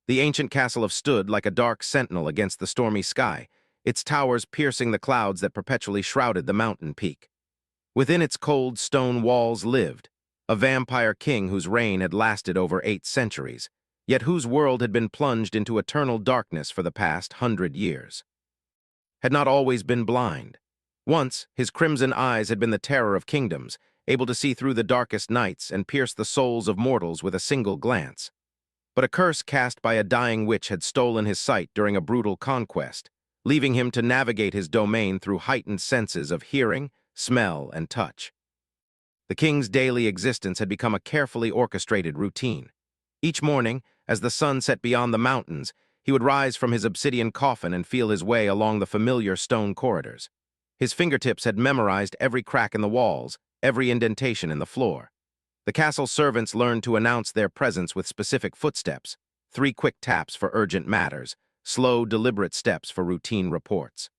The ancient castle stood like a dark sentinel against the stormy sky, its towers piercing the clouds that perpetually shrouded the mountain peak. Within its cold stone walls lived a vampire king whose reign had lasted over 8 centuries, yet whose world had been plunged into eternal darkness for the past 100 years. Had not always been blind. Once, his crimson eyes had been the terror of kingdoms, able to see through the darkest nights and pierce the souls of mortals with a single glance. But a curse cast by a dying witch had stolen his sight during a brutal conquest, leaving him to navigate his domain through heightened senses of hearing, smell, and touch. The king's daily existence had become a carefully orchestrated routine. Each morning, as the sun set beyond the mountains, he would rise from his obsidian coffin and feel his way along the familiar stone corridors. His fingertips had memorized every crack in the walls, every indentation in the floor. The castle servants learned to announce their presence with specific footsteps, 3 quick taps for urgent matters, slow, deliberate steps for routine reports.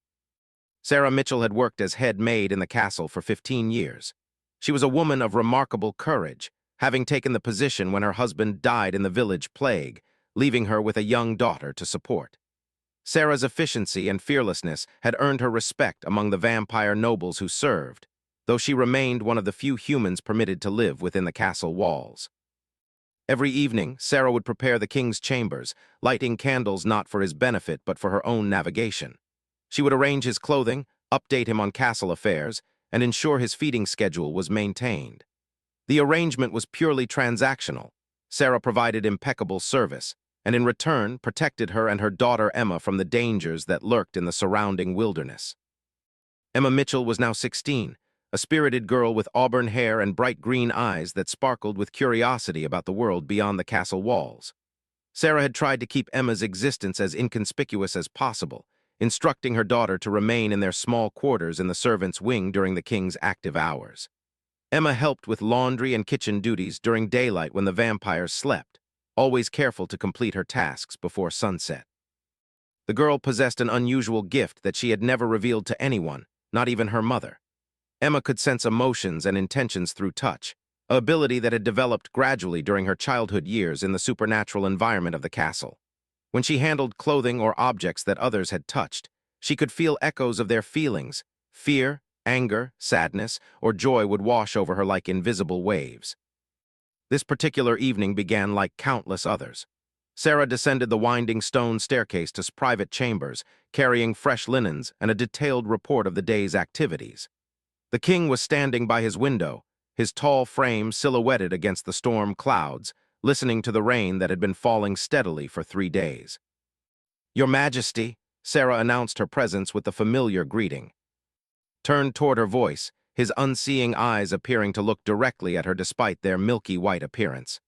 Sarah Mitchell had worked as head maid in the castle for 15 years. She was a woman of remarkable courage, having taken the position when her husband died in the village plague, leaving her with a young daughter to support. Sarah's efficiency and fearlessness had earned her respect among the vampire nobles who served, though she remained one of the few humans permitted to live within the castle walls. Every evening, Sarah would prepare the king's chambers, lighting candles not for his benefit but for her own navigation. She would arrange his clothing, update him on castle affairs, and ensure his feeding schedule was maintained. The arrangement was purely transactional. Sarah provided impeccable service, and in return protected her and her daughter Emma from the dangers that lurked in the surrounding wilderness. Emma Mitchell was now 16, a spirited girl with auburn hair and bright green eyes that sparkled with curiosity about the world beyond the castle walls. Sarah had tried to keep Emma's existence as inconspicuous as possible, instructing her daughter to remain in their small quarters in the servants' wing during the king's active hours. Emma helped with laundry and kitchen duties during daylight when the vampires slept, always careful to complete her tasks before sunset. The girl possessed an unusual gift that she had never revealed to anyone, not even her mother. Emma could sense emotions and intentions through touch, an ability that had developed gradually during her childhood years in the supernatural environment of the castle. When she handled clothing or objects that others had touched, she could feel echoes of their feelings. Fear, anger, sadness, or joy would wash over her like invisible waves. This particular evening began like countless others. Sarah descended the winding stone staircase to private chambers, carrying fresh linens and a detailed report of the day's activities. The king was standing by his window, his tall frame silhouetted against the storm clouds, listening to the rain that had been falling steadily for 3 days. "Your Majesty," Sarah announced her presence with the familiar greeting. Turned toward her voice, his unseeing eyes appearing to look directly at her despite their milky white appearance.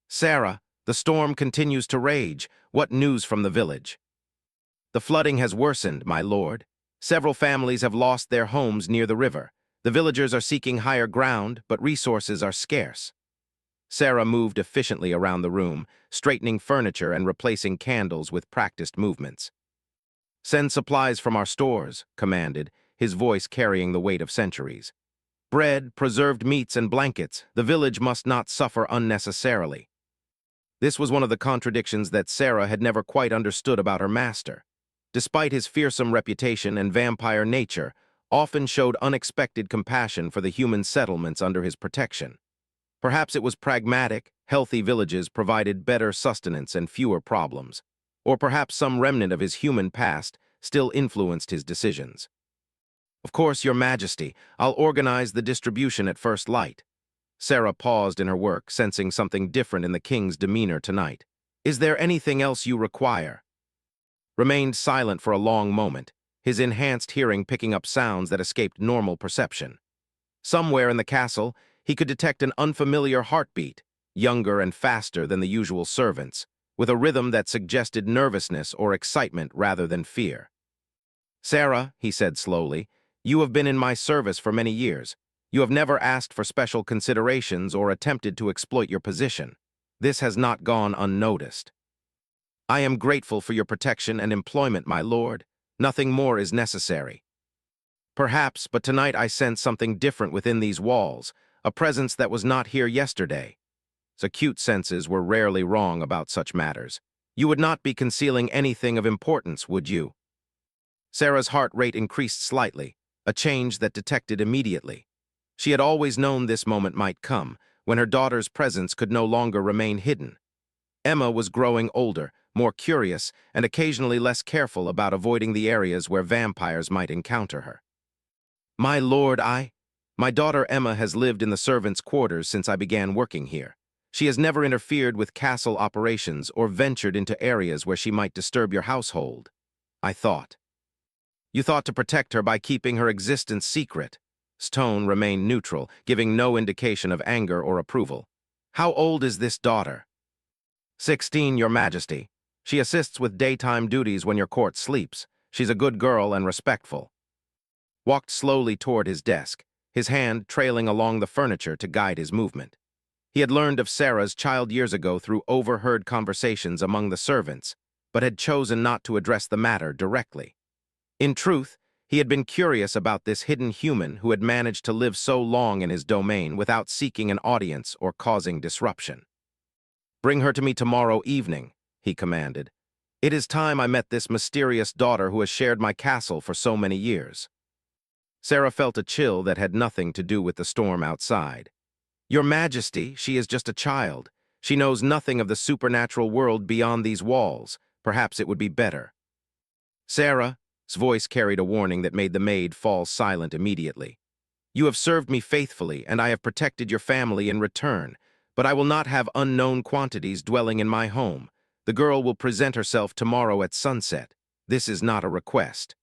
"Sarah, the storm continues to rage. What news from the village?" "The flooding has worsened, my lord. Several families have lost their homes near the river. The villagers are seeking higher ground, but resources are scarce." Sarah moved efficiently around the room, straightening furniture and replacing candles with practiced movements. "Send supplies from our stores," commanded, his voice carrying the weight of centuries. "Bread, preserved meats, and blankets. The village must not suffer unnecessarily." This was one of the contradictions that Sarah had never quite understood about her master. Despite his fearsome reputation and vampire nature, often showed unexpected compassion for the human settlements under his protection. Perhaps it was pragmatic, healthy villages provided better sustenance and fewer problems. Or perhaps some remnant of his human past still influenced his decisions. "Of course, Your Majesty, I'll organize the distribution at first light." Sarah paused in her work, sensing something different in the king's demeanor tonight. "Is there anything else you require?" Remained silent for a long moment, his enhanced hearing picking up sounds that escaped normal perception. Somewhere in the castle, he could detect an unfamiliar heartbeat, younger and faster than the usual servants, with a rhythm that suggested nervousness or excitement rather than fear. "Sarah," he said slowly, "you have been in my service for many years. You have never asked for special considerations or attempted to exploit your position. This has not gone unnoticed. I am grateful for your protection and employment, my lord. Nothing more is necessary." "Perhaps, but tonight I sense something different within these walls, a presence that was not here yesterday." His acute senses were rarely wrong about such matters. You would not be concealing anything of importance, would you? Sarah's heart rate increased slightly, a change that detected immediately. She had always known this moment might come, when her daughter's presence could no longer remain hidden. Emma was growing older, more curious, and occasionally less careful about avoiding the areas where vampires might encounter her. My lord, My daughter Emma has lived in the servants' quarters since I began working here. She has never interfered with castle operations or ventured into areas where she might disturb your household. I thought. You thought to protect her by keeping her existence secret. His tone remained neutral, giving no indication of anger or approval. How old is this daughter? 16, Your Majesty. She assists with daytime duties when your court sleeps. She's a good girl and respectful. Walked slowly toward his desk, his hand trailing along the furniture to guide his movement. He had learned of Sarah's child years ago through overheard conversations among the servants, but had chosen not to address the matter directly. In truth, he had been curious about this hidden human who had managed to live so long in his domain without seeking an audience or causing disruption. Bring her to me tomorrow evening, he commanded. It is time I met this mysterious daughter who has shared my castle for so many years. Sarah felt a chill that had nothing to do with the storm outside. Your Majesty, she is just a child. She knows nothing of the supernatural world beyond these walls. Perhaps it would be better. Sarah's voice carried a warning that made the maid fall silent immediately. You have served me faithfully, and I have protected your family in return, but I will not have unknown quantities dwelling in my home. The girl will present herself tomorrow at sunset. This is not a request.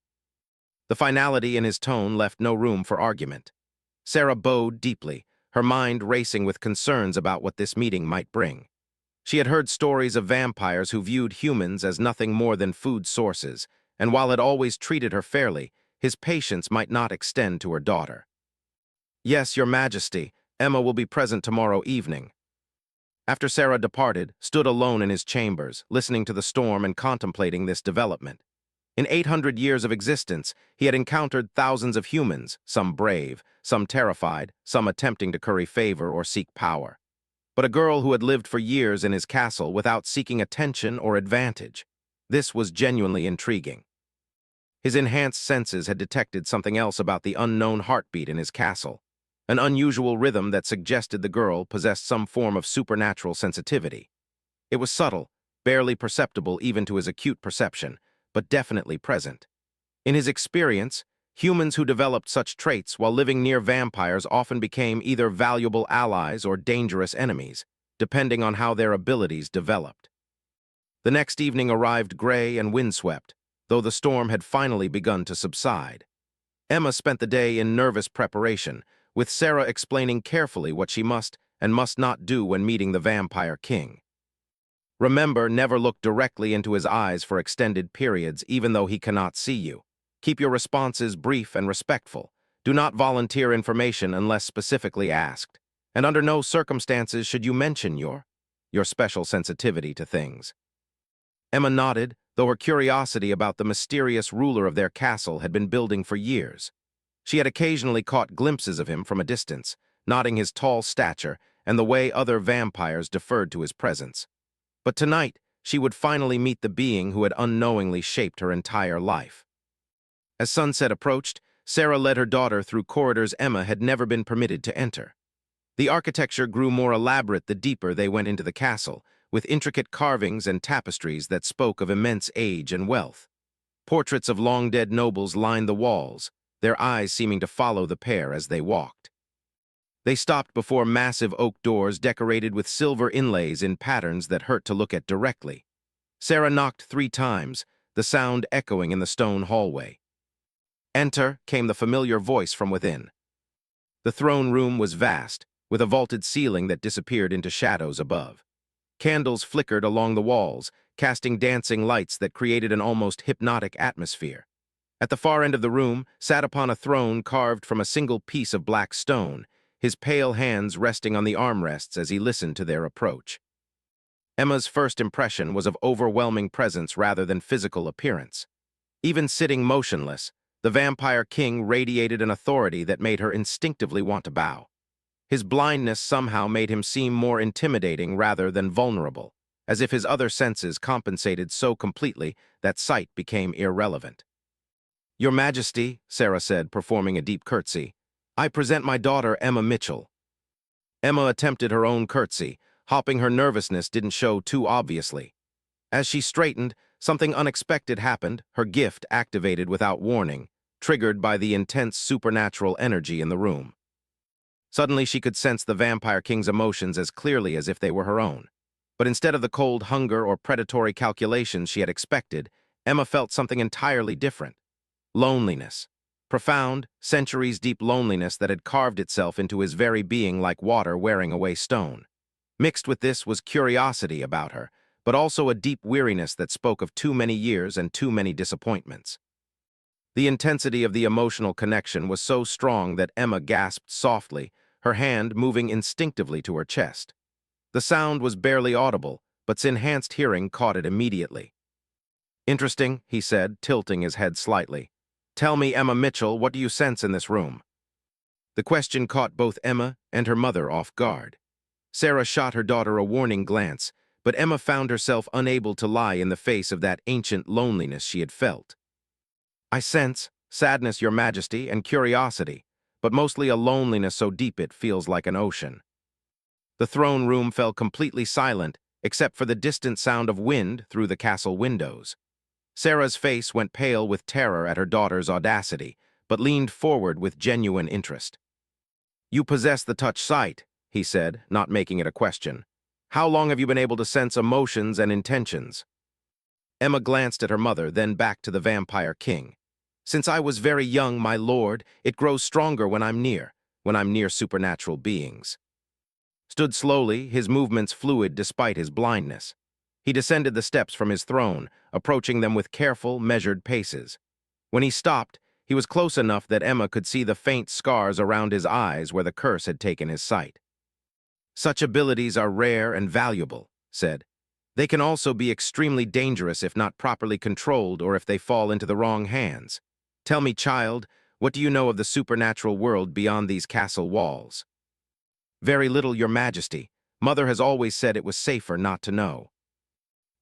The finality in his tone left no room for argument. Sarah bowed deeply, her mind racing with concerns about what this meeting might bring. She had heard stories of vampires who viewed humans as nothing more than food sources, and while had always treated her fairly, his patience might not extend to her daughter. Yes, Your Majesty, Emma will be present tomorrow evening. After Sarah departed, stood alone in his chambers, listening to the storm and contemplating this development. In 800 years of existence, he had encountered thousands of humans, some brave, some terrified, some attempting to curry favor or seek power. But a girl who had lived for years in his castle without seeking attention or advantage. This was genuinely intriguing. His enhanced senses had detected something else about the unknown heartbeat in his castle, an unusual rhythm that suggested the girl possessed some form of supernatural sensitivity. It was subtle, barely perceptible even to his acute perception, but definitely present. In his experience, humans who developed such traits while living near vampires often became either valuable allies or dangerous enemies, depending on how their abilities developed. The next evening arrived gray and windswept, though the storm had finally begun to subside. Emma spent the day in nervous preparation, with Sarah explaining carefully what she must and must not do when meeting the Vampire King. Remember, never look directly into his eyes for extended periods, even though he cannot see you. Keep your responses brief and respectful. Do not volunteer information unless specifically asked. And under no circumstances should you mention your special sensitivity to things. Emma nodded, though her curiosity about the mysterious ruler of their castle had been building for years. She had occasionally caught glimpses of him from a distance, noting his tall stature and the way other vampires deferred to his presence. But tonight, she would finally meet the being who had unknowingly shaped her entire life. As sunset approached, Sarah led her daughter through corridors Emma had never been permitted to enter. The architecture grew more elaborate the deeper they went into the castle, with intricate carvings and tapestries that spoke of immense age and wealth. Portraits of long-dead nobles lined the walls, their eyes seeming to follow the pair as they walked. They stopped before massive oak doors decorated with silver inlays in patterns that hurt to look at directly. Sarah knocked 3 times, the sound echoing in the stone hallway. Enter, came the familiar voice from within. The throne room was vast, with a vaulted ceiling that disappeared into shadows above. Candles flickered along the walls, casting dancing lights that created an almost hypnotic atmosphere. At the far end of the room, sat upon a throne carved from a single piece of black stone, his pale hands resting on the armrests as he listened to their approach. Emma's first impression was of overwhelming presence rather than physical appearance. Even sitting motionless, the Vampire King radiated an authority that made her instinctively want to bow. His blindness somehow made him seem more intimidating rather than vulnerable, as if his other senses compensated so completely that sight became irrelevant. "Your Majesty," Sarah said, performing a deep curtsy, "I present my daughter, Emma Mitchell." Emma attempted her own curtsy, hoping her nervousness didn't show too obviously. As she straightened, something unexpected happened, her gift activated without warning, triggered by the intense supernatural energy in the room. Suddenly she could sense the Vampire King's emotions as clearly as if they were her own. But instead of the cold hunger or predatory calculations she had expected, Emma felt something entirely different. Loneliness. Profound, centuries-deep loneliness that had carved itself into his very being like water wearing away stone. Mixed with this was curiosity about her, but also a deep weariness that spoke of too many years and too many disappointments. The intensity of the emotional connection was so strong that Emma gasped softly, her hand moving instinctively to her chest. The sound was barely audible, but enhanced hearing caught it immediately. "Interesting," he said, tilting his head slightly. "Tell me, Emma Mitchell, what do you sense in this room?" The question caught both Emma and her mother off guard. Sarah shot her daughter a warning glance, but Emma found herself unable to lie in the face of that ancient loneliness she had felt. "I sense sadness, Your Majesty, and curiosity, but mostly a loneliness so deep it feels like an ocean." The throne room fell completely silent, except for the distant sound of wind through the castle windows. Sarah's face went pale with terror at her daughter's audacity, but leaned forward with genuine interest. "You possess the touch sight," he said, not making it a question. "How long have you been able to sense emotions and intentions?" Emma glanced at her mother, then back to the Vampire King. "Since I was very young, my lord, it grows stronger when I'm near supernatural beings." Stood slowly, his movements fluid despite his blindness. He descended the steps from his throne, approaching them with careful, measured paces. When he stopped, he was close enough that Emma could see the faint scars around his eyes where the curse had taken his sight. "Such abilities are rare and valuable," said. "They can also be extremely dangerous if not properly controlled or if they fall into the wrong hands. Tell me, child, what do you know of the supernatural world beyond these castle walls?" "Very little, Your Majesty. Mother has always said it was safer not to know."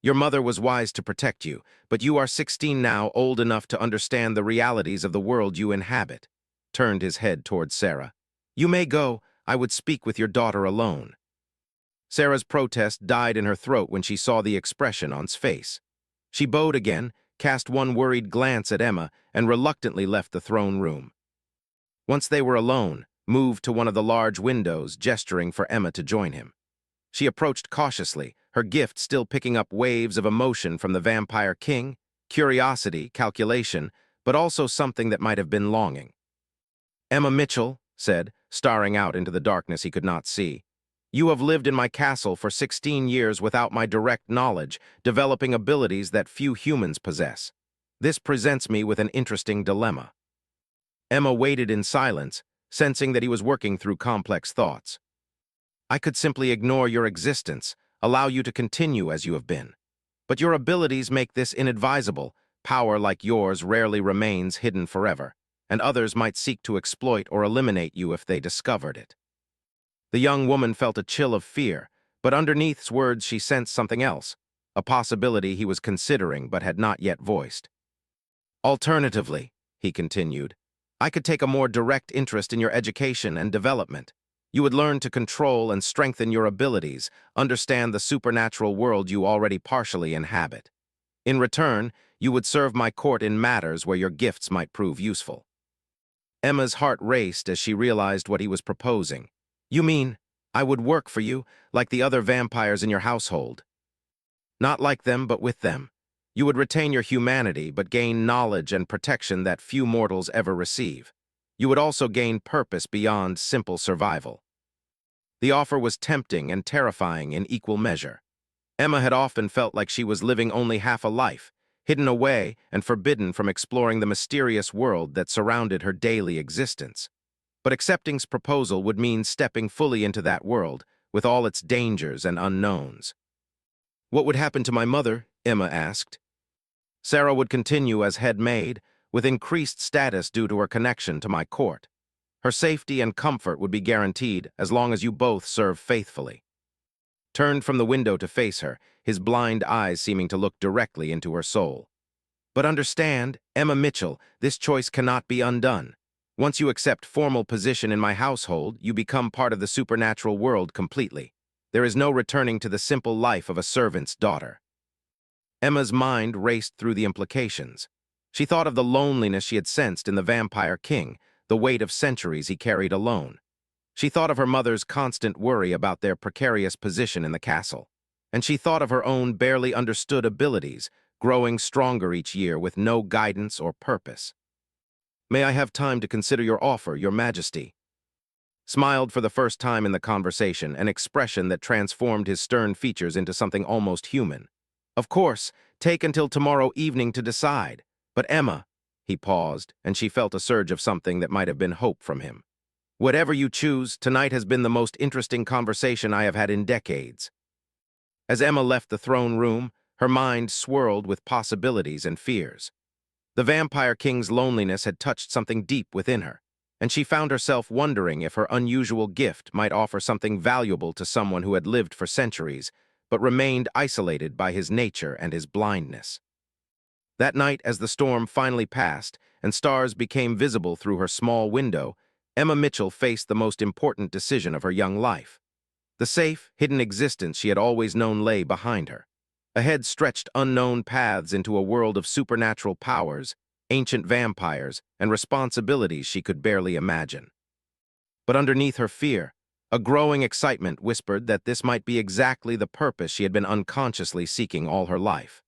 "Your mother was wise to protect you, but you are 16 now, old enough to understand the realities of the world you inhabit." Turned his head towards Sarah. "You may go. I would speak with your daughter alone." Sarah's protest died in her throat when she saw the expression on his face. She bowed again, cast one worried glance at Emma, and reluctantly left the throne room. Once they were alone, moved to one of the large windows, gesturing for Emma to join him. She approached cautiously, her gift still picking up waves of emotion from the Vampire King, curiosity, calculation, but also something that might have been longing. "Emma Mitchell," said, staring out into the darkness he could not see, "you have lived in my castle for 16 years without my direct knowledge, developing abilities that few humans possess. This presents me with an interesting dilemma." Emma waited in silence, sensing that he was working through complex thoughts. "I could simply ignore your existence, allow you to continue as you have been. But your abilities make this inadvisable. Power like yours rarely remains hidden forever, and others might seek to exploit or eliminate you if they discovered it." The young woman felt a chill of fear, but underneath his words she sensed something else, a possibility he was considering but had not yet voiced. "Alternatively," he continued, "I could take a more direct interest in your education and development. You would learn to control and strengthen your abilities, understand the supernatural world you already partially inhabit. In return, you would serve my court in matters where your gifts might prove useful." Emma's heart raced as she realized what he was proposing. "You mean, I would work for you, like the other vampires in your household?" "Not like them, but with them. You would retain your humanity, but gain knowledge and protection that few mortals ever receive. You would also gain purpose beyond simple survival." The offer was tempting and terrifying in equal measure. Emma had often felt like she was living only half a life, hidden away and forbidden from exploring the mysterious world that surrounded her daily existence. But accepting's proposal would mean stepping fully into that world, with all its dangers and unknowns. "What would happen to my mother?" Emma asked. "Sarah would continue as head maid, with increased status due to her connection to my court. Her safety and comfort would be guaranteed as long as you both serve faithfully." Turned from the window to face her, his blind eyes seeming to look directly into her soul. But understand, Emma Mitchell, this choice cannot be undone. Once you accept formal position in my household, you become part of the supernatural world completely. There is no returning to the simple life of a servant's daughter. Emma's mind raced through the implications. She thought of the loneliness she had sensed in the Vampire King, the weight of centuries he carried alone. She thought of her mother's constant worry about their precarious position in the castle. And she thought of her own barely understood abilities, growing stronger each year with no guidance or purpose. "May I have time to consider your offer, Your Majesty?" Smiled for the first time in the conversation, an expression that transformed his stern features into something almost human. "Of course, take until tomorrow evening to decide. But Emma," he paused, and she felt a surge of something that might have been hope from him. "Whatever you choose, tonight has been the most interesting conversation I have had in decades." As Emma left the throne room, her mind swirled with possibilities and fears. The Vampire King's loneliness had touched something deep within her, and she found herself wondering if her unusual gift might offer something valuable to someone who had lived for centuries, but remained isolated by his nature and his blindness. That night, as the storm finally passed and stars became visible through her small window, Emma Mitchell faced the most important decision of her young life. The safe, hidden existence she had always known lay behind her. Ahead stretched unknown paths into a world of supernatural powers, ancient vampires, and responsibilities she could barely imagine. But underneath her fear, a growing excitement whispered that this might be exactly the purpose she had been unconsciously seeking all her life.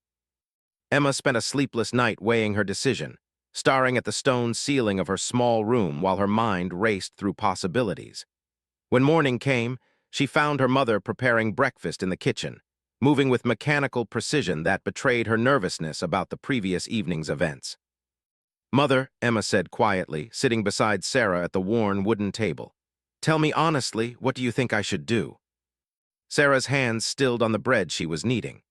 Emma spent a sleepless night weighing her decision, staring at the stone ceiling of her small room while her mind raced through possibilities. When morning came, she found her mother preparing breakfast in the kitchen, moving with mechanical precision that betrayed her nervousness about the previous evening's events. "Mother," Emma said quietly, sitting beside Sarah at the worn wooden table, "tell me honestly, what do you think I should do?" Sarah's hands stilled on the bread she was kneading.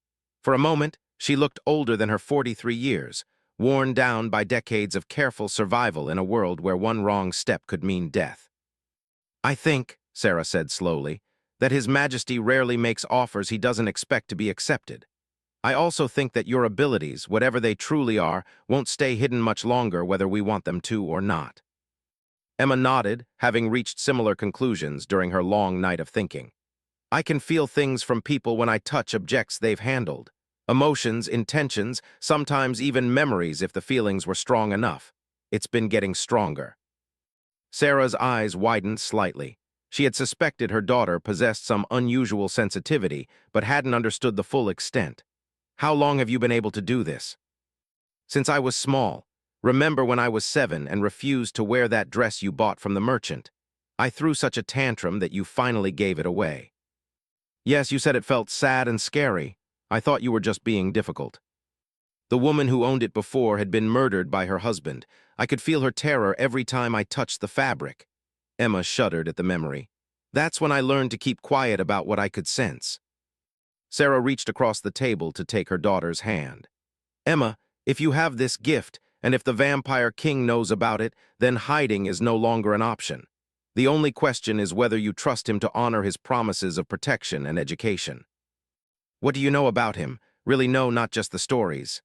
For a moment, she looked older than her 43 years, worn down by decades of careful survival in a world where one wrong step could mean death. "I think," Sarah said slowly, "that His Majesty rarely makes offers he doesn't expect to be accepted. I also think that your abilities, whatever they truly are, won't stay hidden much longer whether we want them to or not." Emma nodded, having reached similar conclusions during her long night of thinking. "I can feel things from people when I touch objects they've handled. Emotions, intentions, sometimes even memories if the feelings were strong enough. It's been getting stronger." Sarah's eyes widened slightly. She had suspected her daughter possessed some unusual sensitivity, but hadn't understood the full extent. "How long have you been able to do this?" "Since I was small. Remember when I was 7 and refused to wear that dress you bought from the merchant? I threw such a tantrum that you finally gave it away." "Yes, you said it felt sad and scary. I thought you were just being difficult." "The woman who owned it before had been murdered by her husband. I could feel her terror every time I touched the fabric." Emma shuddered at the memory. "That's when I learned to keep quiet about what I could sense." Sarah reached across the table to take her daughter's hand. "Emma, if you have this gift, and if the Vampire King knows about it, then hiding is no longer an option. The only question is whether you trust him to honor his promises of protection and education." "What do you know about him? Really know, not just the stories."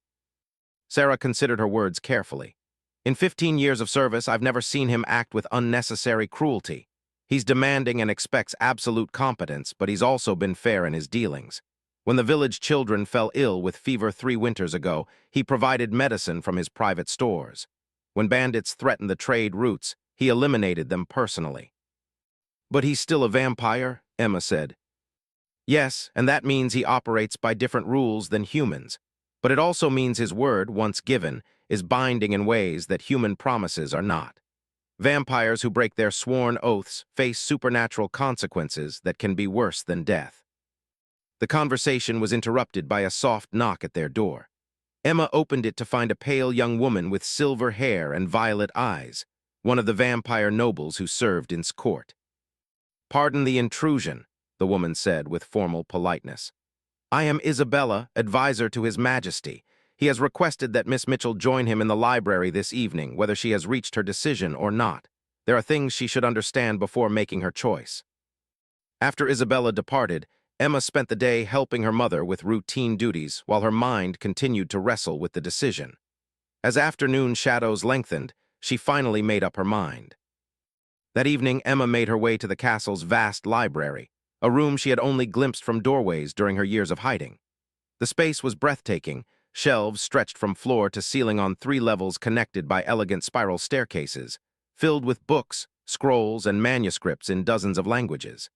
Sarah considered her words carefully. "In 15 years of service, I've never seen him act with unnecessary cruelty. He's demanding and expects absolute competence, but he's also been fair in his dealings. When the village children fell ill with fever 3 winters ago, he provided medicine from his private stores. When bandits threatened the trade routes, he eliminated them personally." "But he's still a vampire," Emma said. "Yes, and that means he operates by different rules than humans. But it also means his word, once given, is binding in ways that human promises are not. Vampires who break their sworn oaths face supernatural consequences that can be worse than death." The conversation was interrupted by a soft knock at their door. Emma opened it to find a pale young woman with silver hair and violet eyes, one of the vampire nobles who served in court. "Pardon the intrusion," the woman said with formal politeness. "I am Isabella, advisor to His Majesty. He has requested that Miss Mitchell join him in the library this evening, whether she has reached her decision or not. There are things she should understand before making her choice." After Isabella departed, Emma spent the day helping her mother with routine duties while her mind continued to wrestle with the decision. As afternoon shadows lengthened, she finally made up her mind. That evening, Emma made her way to the castle's vast library, a room she had only glimpsed from doorways during her years of hiding. The space was breathtaking, shelves stretched from floor to ceiling on 3 levels connected by elegant spiral staircases, filled with books, scrolls, and manuscripts in dozens of languages.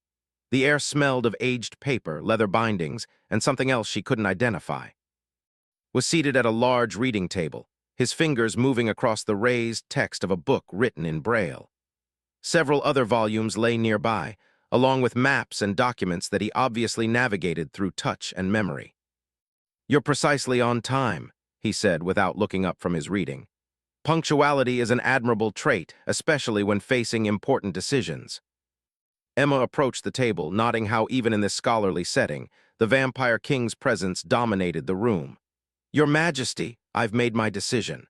The air smelled of aged paper, leather bindings, and something else she couldn't identify. Was seated at a large reading table, his fingers moving across the raised text of a book written in Braille. Several other volumes lay nearby, along with maps and documents that he obviously navigated through touch and memory. "You're precisely on time," he said without looking up from his reading. "Punctuality is an admirable trait, especially when facing important decisions." Emma approached the table, noting how even in this scholarly setting, the Vampire King's presence dominated the room. "Your Majesty, I've made my decision."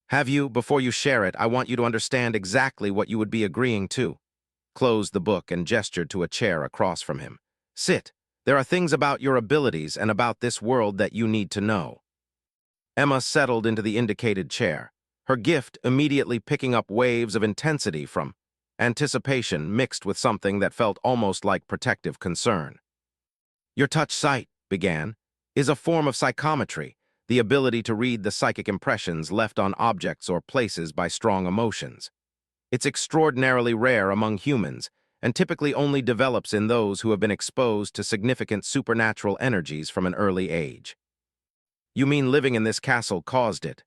"Have you? Before you share it, I want you to understand exactly what you would be agreeing to." Closed the book and gestured to a chair across from him. "Sit. There are things about your abilities and about this world that you need to know." Emma settled into the indicated chair, her gift immediately picking up waves of intensity from anticipation mixed with something that felt almost like protective concern. "Your touch sight," began, "is a form of psychometry, the ability to read the psychic impressions left on objects or places by strong emotions. It's extraordinarily rare among humans, and typically only develops in those who have been exposed to significant supernatural energies from an early age." "You mean living in this castle caused it?"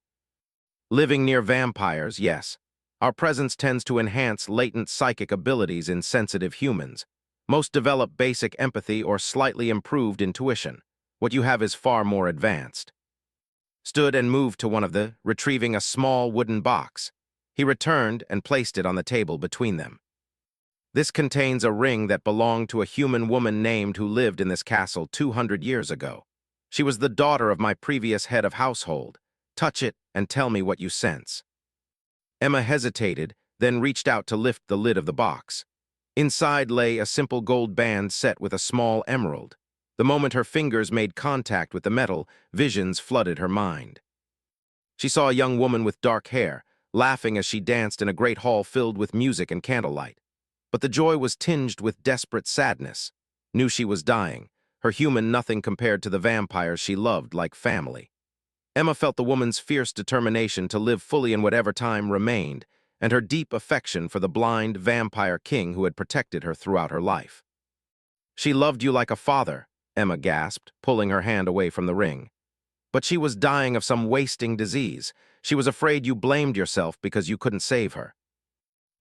"Living near vampires, yes. Our presence tends to enhance latent psychic abilities in sensitive humans. Most develop basic empathy or slightly improved intuition. What you have is far more advanced." Stood and moved to one of the, retrieving a small wooden box. He returned and placed it on the table between them. "This contains a ring that belonged to a human woman named who lived in this castle 200 years ago. She was the daughter of my previous head of household. Touch it and tell me what you sense." Emma hesitated, then reached out to lift the lid of the box. Inside lay a simple gold band set with a small emerald. The moment her fingers made contact with the metal, visions flooded her mind. She saw a young woman with dark hair, laughing as she danced in a great hall filled with music and candlelight. But the joy was tinged with desperate sadness. Knew she was dying, her human nothing compared to the vampires she loved like family. Emma felt the woman's fierce determination to live fully in whatever time remained, and her deep affection for the blind vampire king who had protected her throughout her life. "She loved you like a father," Emma gasped, pulling her hand away from the ring. "But she was dying of some wasting disease. She was afraid you blamed yourself because you couldn't save her."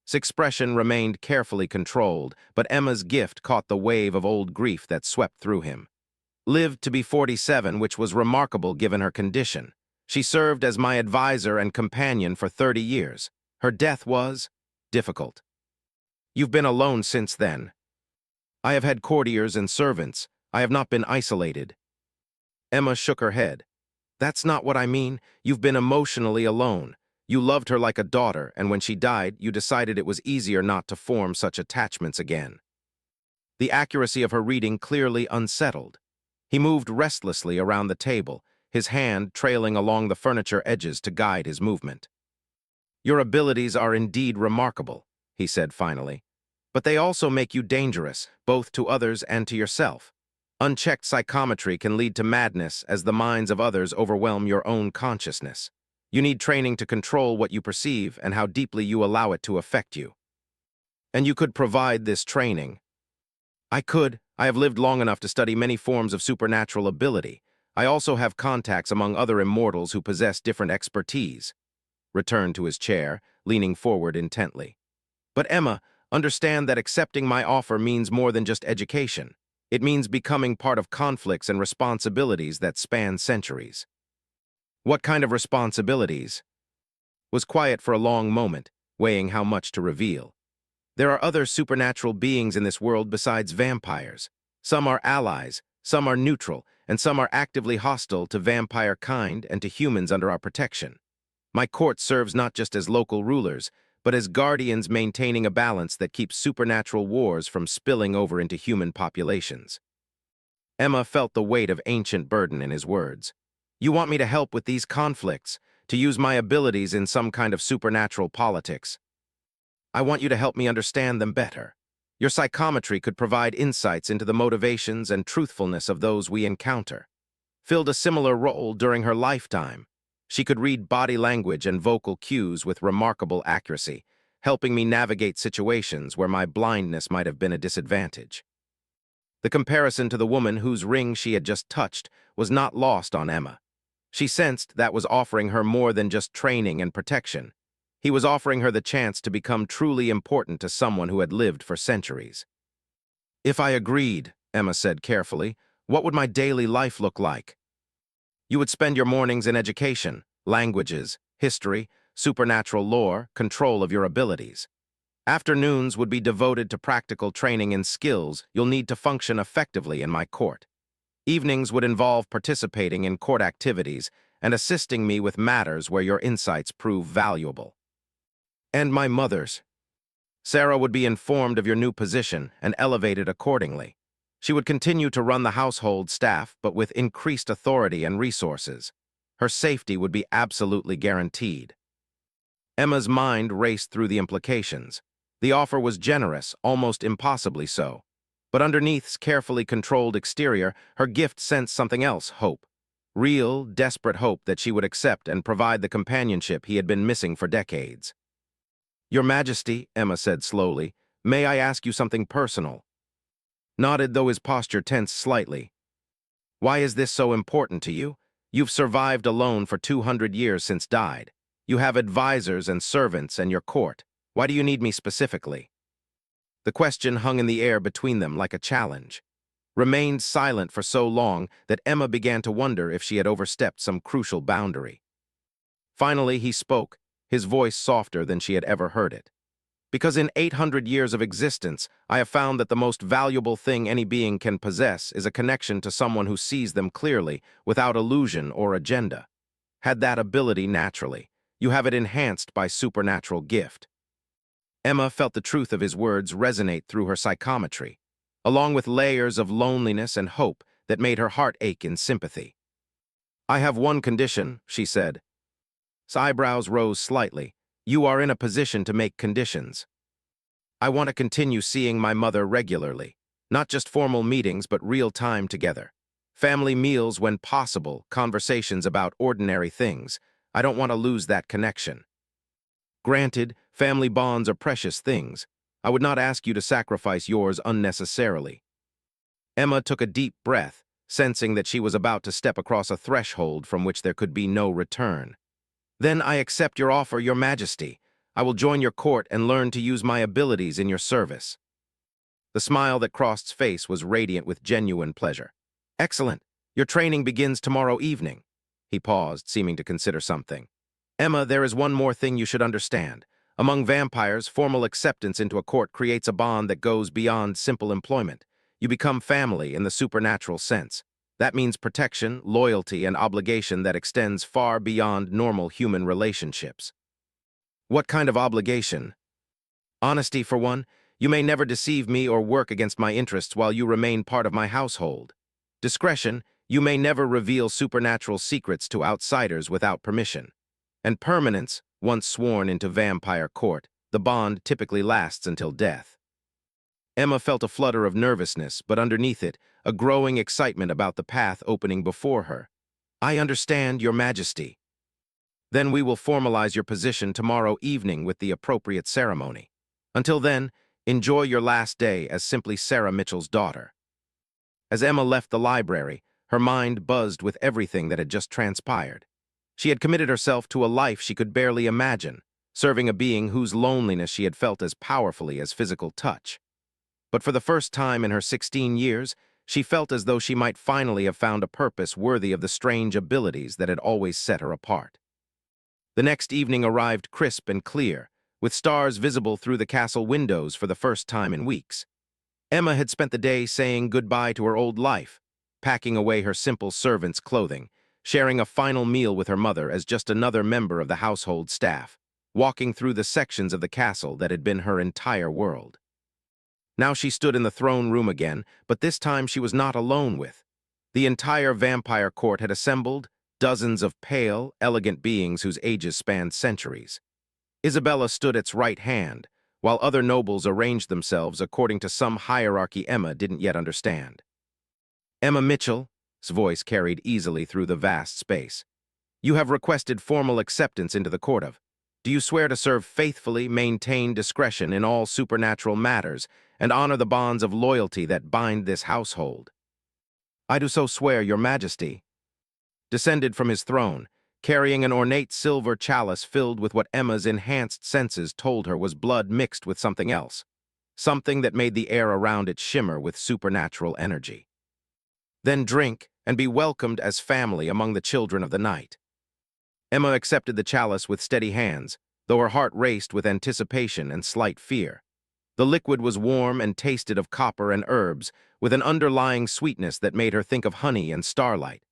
His expression remained carefully controlled, but Emma's gift caught the wave of old grief that swept through him. "Lived to be 47, which was remarkable given her condition. She served as my advisor and companion for 30 years. Her death was difficult." "You've been alone since then." "I have had courtiers and servants. I have not been isolated." Emma shook her head. "That's not what I mean. You've been emotionally alone. You loved her like a daughter, and when she died, you decided it was easier not to form such attachments again." The accuracy of her reading clearly unsettled. He moved restlessly around the table, his hand trailing along the furniture edges to guide his movement. "Your abilities are indeed remarkable," he said finally. "But they also make you dangerous, both to others and to yourself. Unchecked psychometry can lead to madness as the minds of others overwhelm your own consciousness. You need training to control what you perceive and how deeply you allow it to affect you." "And you could provide this training?" "I could. I have lived long enough to study many forms of supernatural ability. I also have contacts among other immortals who possess different expertise." Returned to his chair, leaning forward intently. "But Emma, understand that accepting my offer means more than just education. It means becoming part of conflicts and responsibilities that span centuries." "What kind of responsibilities?" Was quiet for a long moment, weighing how much to reveal. "There are other supernatural beings in this world besides vampires. Some are allies, some are neutral, and some are actively hostile to vampire kind and to humans under our protection. My court serves not just as local rulers, but as guardians maintaining a balance that keeps supernatural wars from spilling over into human populations." Emma felt the weight of ancient burden in his words. You want me to help with these conflicts, to use my abilities in some kind of supernatural politics. I want you to help me understand them better. Your psychometry could provide insights into the motivations and truthfulness of those we encounter. Filled a similar role during her lifetime. She could read body language and vocal cues with remarkable accuracy, helping me navigate situations where my blindness might have been a disadvantage. The comparison to the woman whose ring she had just touched was not lost on Emma. She sensed that was offering her more than just training and protection. He was offering her the chance to become truly important to someone who had lived for centuries. If I agreed, Emma said carefully, what would my daily life look like? You would spend your mornings in education, languages, history, supernatural lore, control of your abilities. Afternoons would be devoted to practical training in skills you'll need to function effectively in my court. Evenings would involve participating in court activities and assisting me with matters where your insights prove valuable. And my mother's. Sarah would be informed of your new position and elevated accordingly. She would continue to run the household staff, but with increased authority and resources. Her safety would be absolutely guaranteed. Emma's mind raced through the implications. The offer was generous, almost impossibly so. But underneath's carefully controlled exterior, her gift sensed something else, hope. Real, desperate hope that she would accept and provide the companionship he had been missing for decades. Your Majesty, Emma said slowly, may I ask you something personal? Nodded, though his posture tensed slightly. Why is this so important to you? You've survived alone for 200 years since died. You have advisors and servants and your court. Why do you need me specifically? The question hung in the air between them like a challenge. Remained silent for so long that Emma began to wonder if she had overstepped some crucial boundary. Finally, he spoke, his voice softer than she had ever heard it. Because in 800 years of existence, I have found that the most valuable thing any being can possess is a connection to someone who sees them clearly, without illusion or agenda. Had that ability naturally. You have it enhanced by supernatural gift. Emma felt the truth of his words resonate through her psychometry, along with layers of loneliness and hope that made her heart ache in sympathy. I have one condition, she said. His eyebrows rose slightly. You are in a position to make conditions. I want to continue seeing my mother regularly, not just formal meetings, but real time together. Family meals when possible, conversations about ordinary things. I don't want to lose that connection. Granted, family bonds are precious things. I would not ask you to sacrifice yours unnecessarily. Emma took a deep breath, sensing that she was about to step across a threshold from which there could be no return. Then I accept your offer, Your Majesty. I will join your court and learn to use my abilities in your service. The smile that crossed his face was radiant with genuine pleasure. Excellent. Your training begins tomorrow evening. He paused, seeming to consider something. Emma, there is one more thing you should understand. Among vampires, formal acceptance into a court creates a bond that goes beyond simple employment. You become family in the supernatural sense. That means protection, loyalty, and obligation that extends far beyond normal human relationships. What kind of obligation? Honesty, for one. You may never deceive me or work against my interests while you remain part of my household. Discretion. You may never reveal supernatural secrets to outsiders without permission. And permanence. Once sworn into vampire court, the bond typically lasts until death. Emma felt a flutter of nervousness, but underneath it, a growing excitement about the path opening before her. I understand, Your Majesty. Then we will formalize your position tomorrow evening with the appropriate ceremony. Until then, enjoy your last day as simply Sarah Mitchell's daughter. As Emma left the library, her mind buzzed with everything that had just transpired. She had committed herself to a life she could barely imagine, serving a being whose loneliness she had felt as powerfully as physical touch. But for the first time in her 16 years, she felt as though she might finally have found a purpose worthy of the strange abilities that had always set her apart. The next evening arrived crisp and clear, with stars visible through the castle windows for the first time in weeks. Emma had spent the day saying goodbye to her old life, packing away her simple servant's clothing, sharing a final meal with her mother as just another member of the household staff, walking through the sections of the castle that had been her entire world. Now she stood in the throne room again, but this time she was not alone with The entire vampire court had assembled, dozens of pale, elegant beings whose ages spanned centuries. Isabella stood at its right hand, while other nobles arranged themselves according to some hierarchy Emma didn't yet understand. Emma Mitchell's voice carried easily through the vast space. You have requested formal acceptance into the court of. Do you swear to serve faithfully, maintain discretion in all supernatural matters, and honor the bonds of loyalty that bind this household? I do so swear, your majesty. Descended from his throne, carrying an ornate silver chalice filled with what Emma's enhanced senses told her was blood mixed with something else, something that made the air around it shimmer with supernatural energy. Then drink and be welcomed as family among the children of the night. Emma accepted the chalice with steady hands, though her heart raced with anticipation and slight fear. The liquid was warm and tasted of copper and herbs, with an underlying sweetness that made her think of honey and starlight.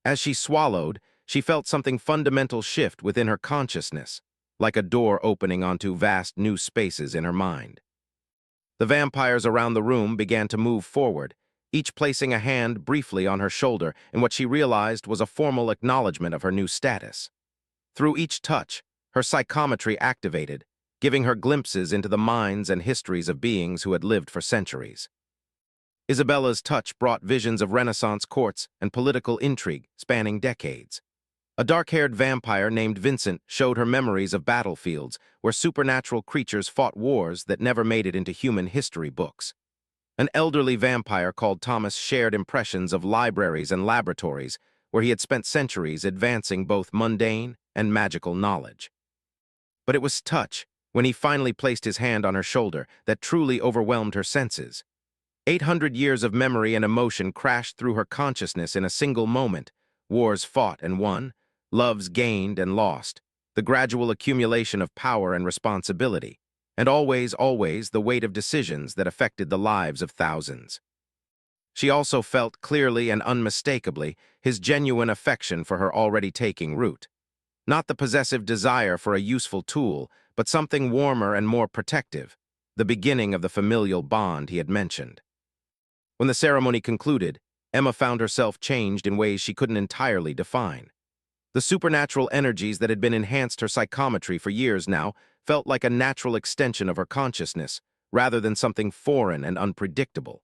As she swallowed, she felt something fundamental shift within her consciousness, like a door opening onto vast new spaces in her mind. The vampires around the room began to move forward, each placing a hand briefly on her shoulder in what she realized was a formal acknowledgement of her new status. Through each touch, her psychometry activated, giving her glimpses into the minds and histories of beings who had lived for centuries. Isabella's touch brought visions of Renaissance courts and political intrigue spanning decades. A dark-haired vampire named Vincent showed her memories of battlefields where supernatural creatures fought wars that never made it into human history books. An elderly vampire called Thomas shared impressions of libraries and laboratories where he had spent centuries advancing both mundane and magical knowledge. But it was touch, when he finally placed his hand on her shoulder, that truly overwhelmed her senses. 800 years of memory and emotion crashed through her consciousness in a single moment. Wars fought and won, loves gained and lost, the gradual accumulation of power and responsibility, and always, always the weight of decisions that affected the lives of thousands. She also felt clearly and unmistakably his genuine affection for her already taking root. Not the possessive desire for a useful tool, but something warmer and more protective, the beginning of the familial bond he had mentioned. When the ceremony concluded, Emma found herself changed in ways she couldn't entirely define. The supernatural energies that had been enhanced her psychometry for years now felt like a natural extension of her consciousness, rather than something foreign and unpredictable.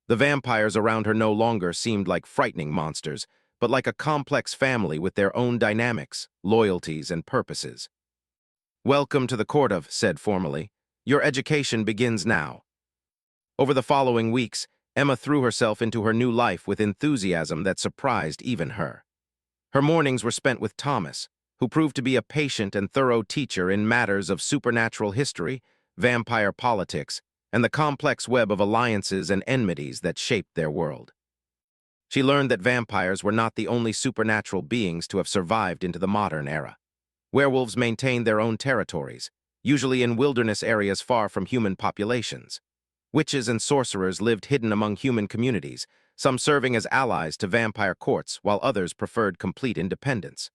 The vampires around her no longer seemed like frightening monsters, but like a complex family with their own dynamics, loyalties, and purposes. Welcome to the court of, said formally. Your education begins now. Over the following weeks, Emma threw herself into her new life with enthusiasm that surprised even her. Her mornings were spent with Thomas, who proved to be a patient and thorough teacher in matters of supernatural history, vampire politics, and the complex web of alliances and enmities that shaped their world. She learned that vampires were not the only supernatural beings to have survived into the modern era. Werewolves maintained their own territories, usually in wilderness areas far from human populations. Witches and sorcerers lived hidden among human communities, some serving as allies to vampire courts while others preferred complete independence.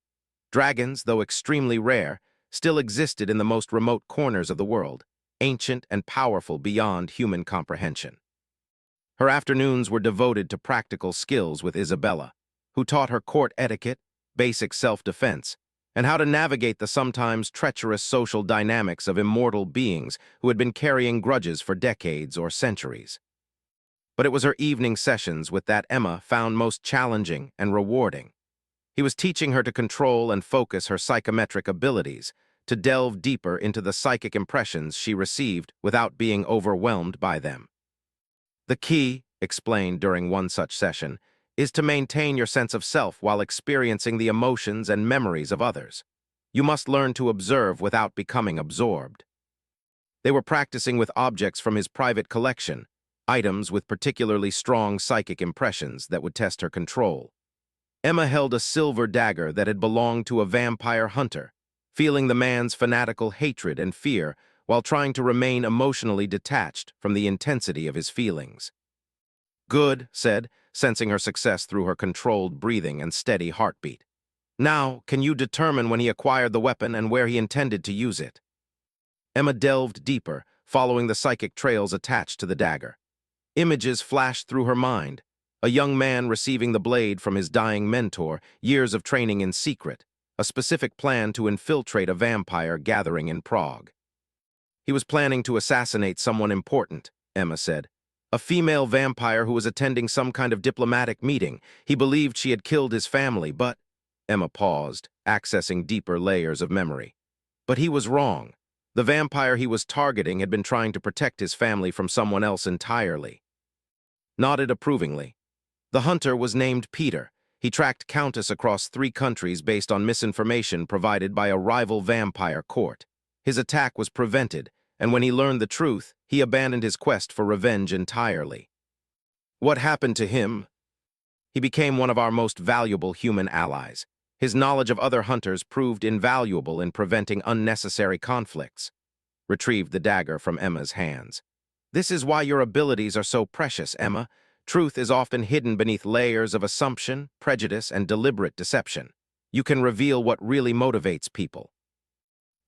Dragons, though extremely rare, still existed in the most remote corners of the world, ancient and powerful beyond human comprehension. Her afternoons were devoted to practical skills with Isabella, who taught her court etiquette, basic self-defense, and how to navigate the sometimes treacherous social dynamics of immortal beings who had been carrying grudges for decades or centuries. But it was her evening sessions with that Emma found most challenging and rewarding. He was teaching her to control and focus her psychometric abilities, to delve deeper into the psychic impressions she received without being overwhelmed by them. The key, explained during one such session, is to maintain your sense of self while experiencing the emotions and memories of others. You must learn to observe without becoming absorbed. They were practicing with objects from his private collection, items with particularly strong psychic impressions that would test her control. Emma held a silver dagger that had belonged to a vampire hunter, feeling the man's fanatical hatred and fear while trying to remain emotionally detached from the intensity of his feelings. Good, said, sensing her success through her controlled breathing and steady heartbeat. Now, can you determine when he acquired the weapon and where he intended to use it? Emma delved deeper, following the psychic trails attached to the dagger. Images flashed through her mind, A young man receiving the blade from his dying mentor, years of training in secret, a specific plan to infiltrate a vampire gathering in Prague. He was planning to assassinate someone important, Emma said. A female vampire who was attending some kind of diplomatic meeting. He believed she had killed his family, but... Emma paused, accessing deeper layers of memory. But he was wrong. The vampire he was targeting had been trying to protect his family from someone else entirely. Nodded approvingly. The hunter was named Peter. He tracked Countess across 3 countries based on misinformation provided by a rival vampire court. His attack was prevented, and when he learned the truth, he abandoned his quest for revenge entirely. What happened to him? He became one of our most valuable human allies. His knowledge of other hunters proved invaluable in preventing unnecessary conflicts. Retrieved the dagger from Emma's hands. This is why your abilities are so precious, Emma. Truth is often hidden beneath layers of assumption, prejudice, and deliberate deception. You can reveal what really motivates people.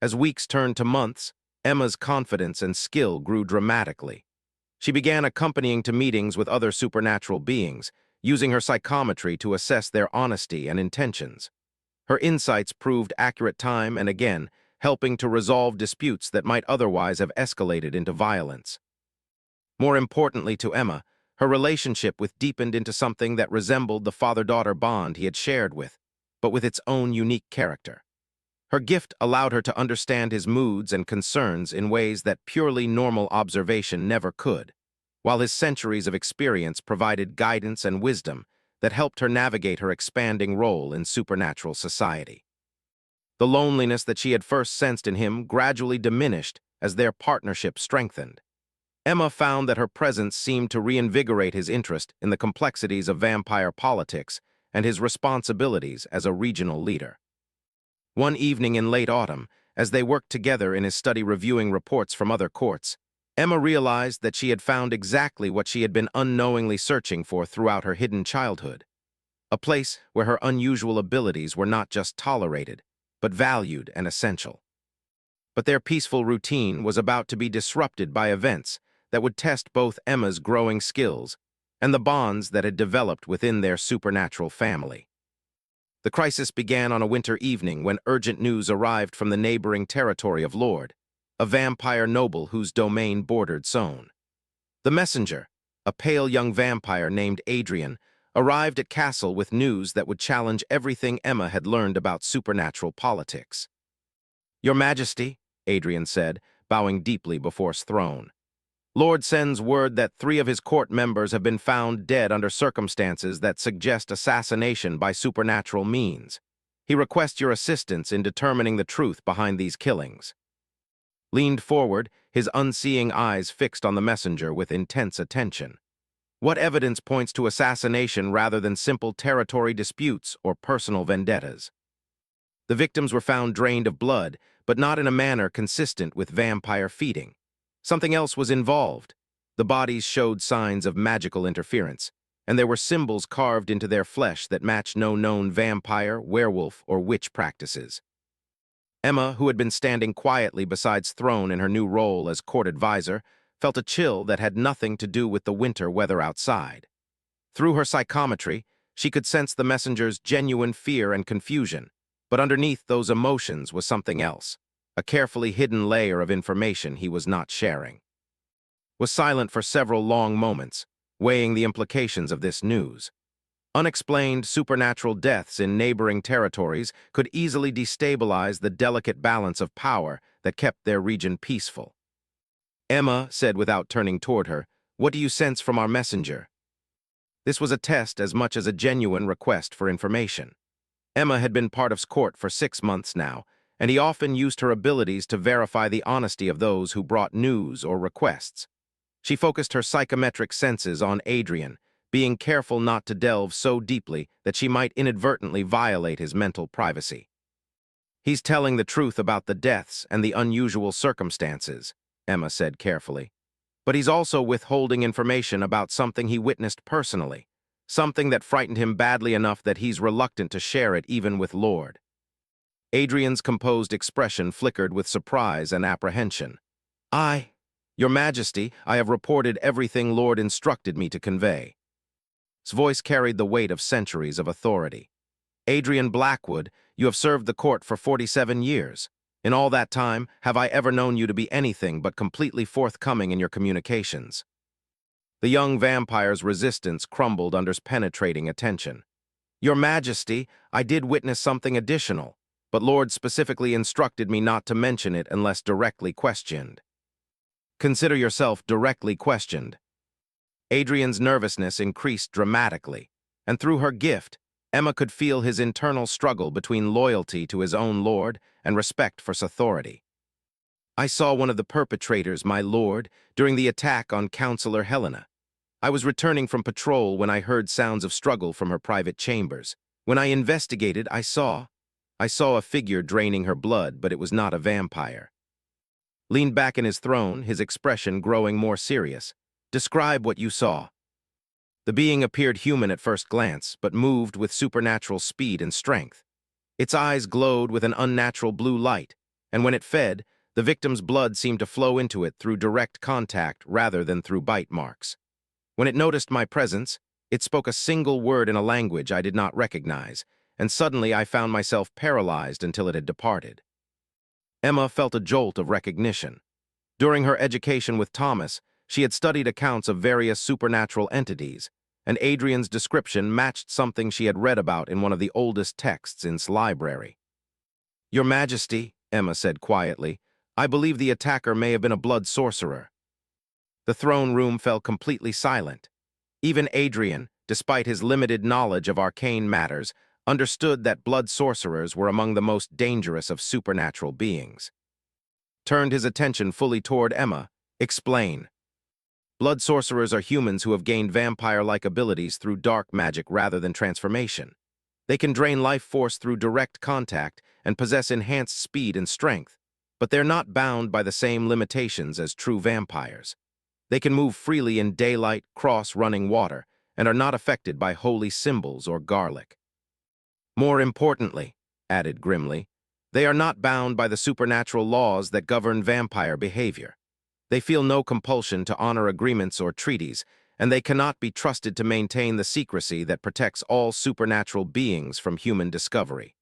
As weeks turned to months, Emma's confidence and skill grew dramatically. She began accompanying to meetings with other supernatural beings, using her psychometry to assess their honesty and intentions. Her insights proved accurate time and again, helping to resolve disputes that might otherwise have escalated into violence. More importantly to Emma, her relationship deepened into something that resembled the father-daughter bond he had shared with, but with its own unique character. Her gift allowed her to understand his moods and concerns in ways that purely normal observation never could, while his centuries of experience provided guidance and wisdom that helped her navigate her expanding role in supernatural society. The loneliness that she had first sensed in him gradually diminished as their partnership strengthened. Emma found that her presence seemed to reinvigorate his interest in the complexities of vampire politics and his responsibilities as a regional leader. One evening in late autumn, as they worked together in his study reviewing reports from other courts, Emma realized that she had found exactly what she had been unknowingly searching for throughout her hidden childhood. A place where her unusual abilities were not just tolerated, but valued and essential. But their peaceful routine was about to be disrupted by events that would test both Emma's growing skills and the bonds that had developed within their supernatural family. The crisis began on a winter evening when urgent news arrived from the neighboring territory of Lord, a vampire noble whose domain bordered Sohn. The messenger, a pale young vampire named Adrian, arrived at Castle with news that would challenge everything Emma had learned about supernatural politics. "Your Majesty," Adrian said, bowing deeply before his throne. "Lord sends word that 3 of his court members have been found dead under circumstances that suggest assassination by supernatural means. He requests your assistance in determining the truth behind these killings." Leaned forward, his unseeing eyes fixed on the messenger with intense attention. What evidence points to assassination rather than simple territory disputes or personal vendettas? The victims were found drained of blood, but not in a manner consistent with vampire feeding. Something else was involved. The bodies showed signs of magical interference, and there were symbols carved into their flesh that matched no known vampire, werewolf, or witch practices. Emma, who had been standing quietly beside throne in her new role as court advisor, felt a chill that had nothing to do with the winter weather outside. Through her psychometry, she could sense the messenger's genuine fear and confusion, but underneath those emotions was something else, a carefully hidden layer of information he was not sharing. Was silent for several long moments, weighing the implications of this news. Unexplained supernatural deaths in neighboring territories could easily destabilize the delicate balance of power that kept their region peaceful. Emma said without turning toward her, "What do you sense from our messenger?" This was a test as much as a genuine request for information. Emma had been part of court for 6 months now, and he often used her abilities to verify the honesty of those who brought news or requests. She focused her psychometric senses on Adrian, being careful not to delve so deeply that she might inadvertently violate his mental privacy. "He's telling the truth about the deaths and the unusual circumstances," Emma said carefully. "But he's also withholding information about something he witnessed personally, something that frightened him badly enough that he's reluctant to share it even with Lord." Adrian's composed expression flickered with surprise and apprehension. "Your Majesty, I have reported everything Lord instructed me to convey." His voice carried the weight of centuries of authority. "Adrian Blackwood, you have served the court for 47 years. In all that time, have I ever known you to be anything but completely forthcoming in your communications?" The young vampire's resistance crumbled under penetrating attention. "Your Majesty, I did witness something additional, but Lord specifically instructed me not to mention it unless directly questioned." "Consider yourself directly questioned." Adrian's nervousness increased dramatically, and through her gift, Emma could feel his internal struggle between loyalty to his own lord and respect for authority. "I saw one of the perpetrators, my lord, during the attack on Counselor Helena. I was returning from patrol when I heard sounds of struggle from her private chambers. When I investigated, I saw a figure draining her blood, but it was not a vampire." Leaned back in his throne, his expression growing more serious. "Describe what you saw." The being appeared human at first glance, but moved with supernatural speed and strength. Its eyes glowed with an unnatural blue light, and when it fed, the victim's blood seemed to flow into it through direct contact rather than through bite marks. When it noticed my presence, it spoke a single word in a language I did not recognize, and suddenly I found myself paralyzed until it had departed. Emma felt a jolt of recognition. During her education with Thomas, she had studied accounts of various supernatural entities, and Adrian's description matched something she had read about in one of the oldest texts in its library. "Your Majesty," Emma said quietly, "I believe the attacker may have been a blood sorcerer." The throne room fell completely silent. Even Adrian, despite his limited knowledge of arcane matters, understood that blood sorcerers were among the most dangerous of supernatural beings. Turned his attention fully toward Emma. "Explain." "Blood sorcerers are humans who have gained vampire-like abilities through dark magic rather than transformation. They can drain life force through direct contact and possess enhanced speed and strength, but they're not bound by the same limitations as true vampires. They can move freely in daylight, cross running water, and are not affected by holy symbols or garlic. More importantly," added grimly, "they are not bound by the supernatural laws that govern vampire behavior. They feel no compulsion to honor agreements or treaties, and they cannot be trusted to maintain the secrecy that protects all supernatural beings from human discovery."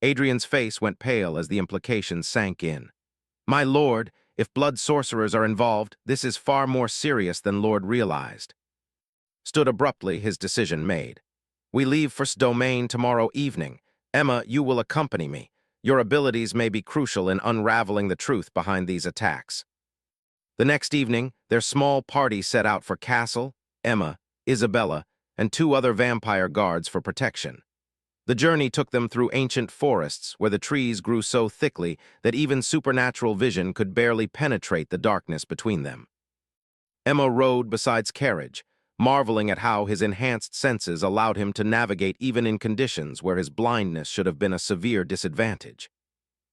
Adrian's face went pale as the implications sank in. "My lord, if blood sorcerers are involved, this is far more serious than Lord realized." Stood abruptly, his decision made. "We leave for domain tomorrow evening. Emma, you will accompany me. Your abilities may be crucial in unraveling the truth behind these attacks." The next evening, their small party set out for Castle, Emma, Isabella, and 2 other vampire guards for protection. The journey took them through ancient forests where the trees grew so thickly that even supernatural vision could barely penetrate the darkness between them. Emma rode beside's carriage, marveling at how his enhanced senses allowed him to navigate even in conditions where his blindness should have been a severe disadvantage.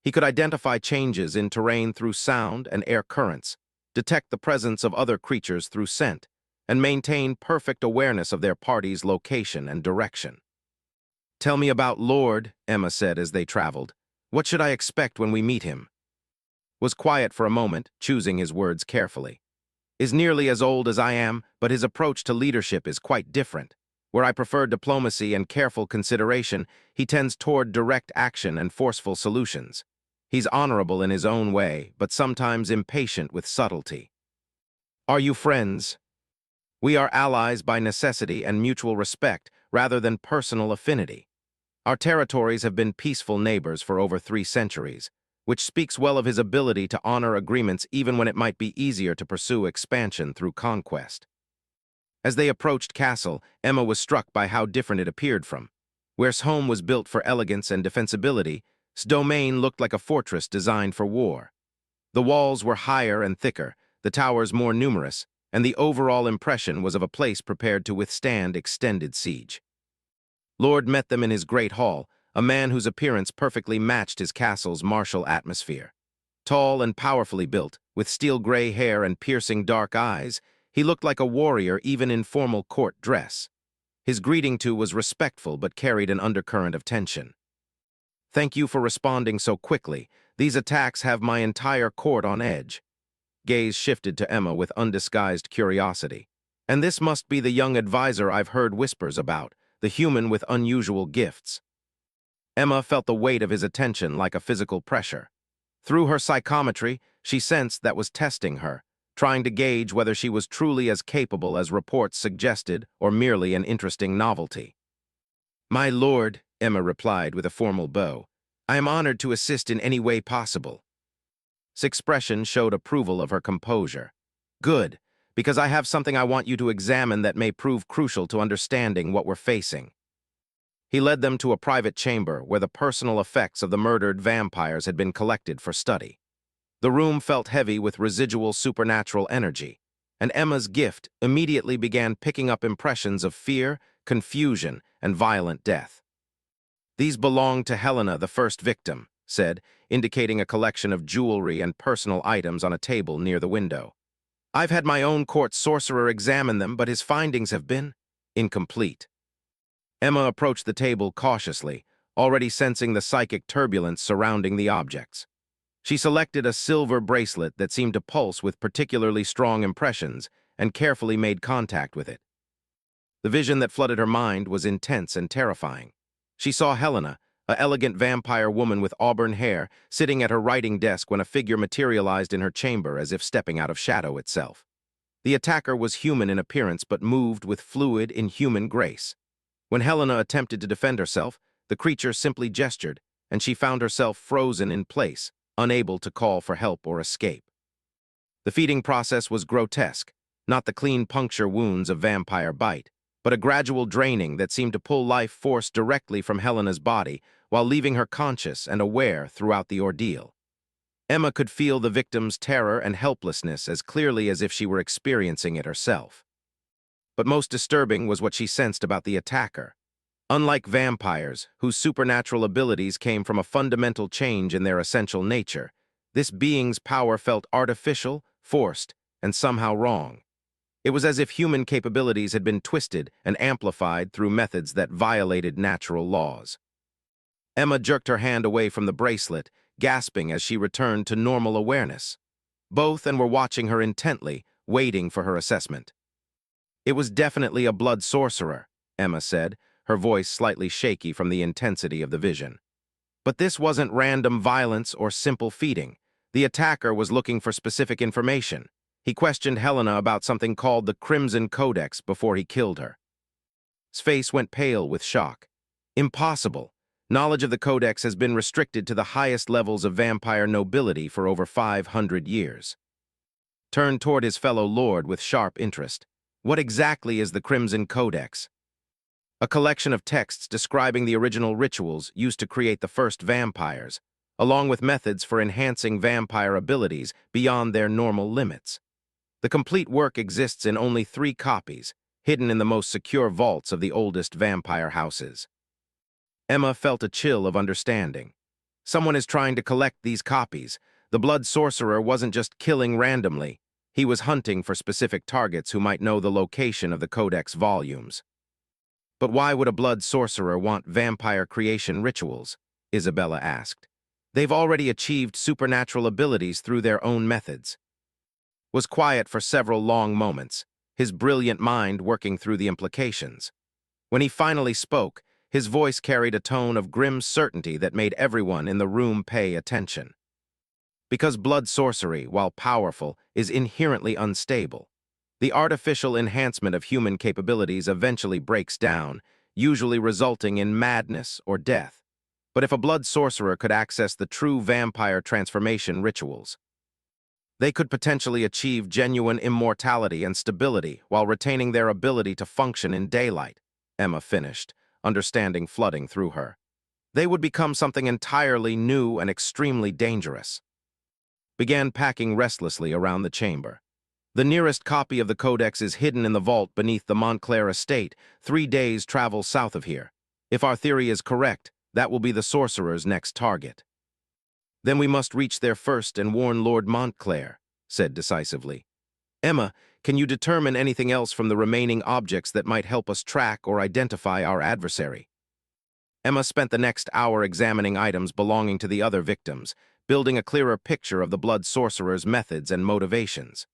He could identify changes in terrain through sound and air currents, detect the presence of other creatures through scent, and maintain perfect awareness of their party's location and direction. "Tell me about Lord," Emma said as they traveled. "What should I expect when we meet him?" Was quiet for a moment, choosing his words carefully. "Is nearly as old as I am, but his approach to leadership is quite different. Where I prefer diplomacy and careful consideration, he tends toward direct action and forceful solutions. He's honorable in his own way, but sometimes impatient with subtlety." "Are you friends?" "We are allies by necessity and mutual respect rather than personal affinity. Our territories have been peaceful neighbors for over 3 centuries, which speaks well of his ability to honor agreements even when it might be easier to pursue expansion through conquest." As they approached Castle, Emma was struck by how different it appeared from. Where's home was built for elegance and defensibility, its domain looked like a fortress designed for war. The walls were higher and thicker, the towers more numerous, and the overall impression was of a place prepared to withstand extended siege. Lord met them in his great hall, a man whose appearance perfectly matched his castle's martial atmosphere. Tall and powerfully built, with steel-gray hair and piercing dark eyes, he looked like a warrior even in formal court dress. His greeting, too, was respectful but carried an undercurrent of tension. "Thank you for responding so quickly. These attacks have my entire court on edge." Gaze shifted to Emma with undisguised curiosity. And this must be the young advisor I've heard whispers about, the human with unusual gifts. Emma felt the weight of his attention like a physical pressure. Through her psychometry, she sensed that was testing her, trying to gauge whether she was truly as capable as reports suggested or merely an interesting novelty. "My lord," Emma replied with a formal bow, "I am honored to assist in any way possible." His expression showed approval of her composure. "Good, because I have something I want you to examine that may prove crucial to understanding what we're facing." He led them to a private chamber where the personal effects of the murdered vampires had been collected for study. The room felt heavy with residual supernatural energy, and Emma's gift immediately began picking up impressions of fear, confusion, and violent death. "These belong to Helena, the first victim," said, indicating a collection of jewelry and personal items on a table near the window. "I've had my own court sorcerer examine them, but his findings have been incomplete." Emma approached the table cautiously, already sensing the psychic turbulence surrounding the objects. She selected a silver bracelet that seemed to pulse with particularly strong impressions and carefully made contact with it. The vision that flooded her mind was intense and terrifying. She saw Helena, an elegant vampire woman with auburn hair, sitting at her writing desk when a figure materialized in her chamber as if stepping out of shadow itself. The attacker was human in appearance but moved with fluid, inhuman grace. When Helena attempted to defend herself, the creature simply gestured, and she found herself frozen in place, unable to call for help or escape. The feeding process was grotesque, not the clean puncture wounds of vampire bite, but a gradual draining that seemed to pull life force directly from Helena's body while leaving her conscious and aware throughout the ordeal. Emma could feel the victim's terror and helplessness as clearly as if she were experiencing it herself. But most disturbing was what she sensed about the attacker. Unlike vampires, whose supernatural abilities came from a fundamental change in their essential nature, this being's power felt artificial, forced, and somehow wrong. It was as if human capabilities had been twisted and amplified through methods that violated natural laws. Emma jerked her hand away from the bracelet, gasping as she returned to normal awareness. Both were watching her intently, waiting for her assessment. "It was definitely a blood sorcerer," Emma said, her voice slightly shaky from the intensity of the vision. But this wasn't random violence or simple feeding. The attacker was looking for specific information. He questioned Helena about something called the Crimson Codex before he killed her. His face went pale with shock. "Impossible. Knowledge of the Codex has been restricted to the highest levels of vampire nobility for over 500 years. Turned toward his fellow lord with sharp interest. "What exactly is the Crimson Codex?" "A collection of texts describing the original rituals used to create the first vampires, along with methods for enhancing vampire abilities beyond their normal limits. The complete work exists in only 3 copies, hidden in the most secure vaults of the oldest vampire houses." Emma felt a chill of understanding. Someone is trying to collect these copies. The blood sorcerer wasn't just killing randomly. He was hunting for specific targets who might know the location of the Codex volumes. "But why would a blood sorcerer want vampire creation rituals?" Isabella asked. "They've already achieved supernatural abilities through their own methods." Was quiet for several long moments, his brilliant mind working through the implications. When he finally spoke, his voice carried a tone of grim certainty that made everyone in the room pay attention. "Because blood sorcery, while powerful, is inherently unstable. The artificial enhancement of human capabilities eventually breaks down, usually resulting in madness or death. But if a blood sorcerer could access the true vampire transformation rituals, they could potentially achieve genuine immortality and stability while retaining their ability to function in daylight," Emma finished, understanding flooding through her. "They would become something entirely new and extremely dangerous." Began packing restlessly around the chamber. "The nearest copy of the Codex is hidden in the vault beneath the Montclair estate, 3 days' travel south of here. If our theory is correct, that will be the sorcerer's next target." "Then we must reach there first and warn Lord Montclair," said decisively. "Emma, can you determine anything else from the remaining objects that might help us track or identify our adversary?" Emma spent the next hour examining items belonging to the other victims, building a clearer picture of the blood sorcerer's methods and motivations.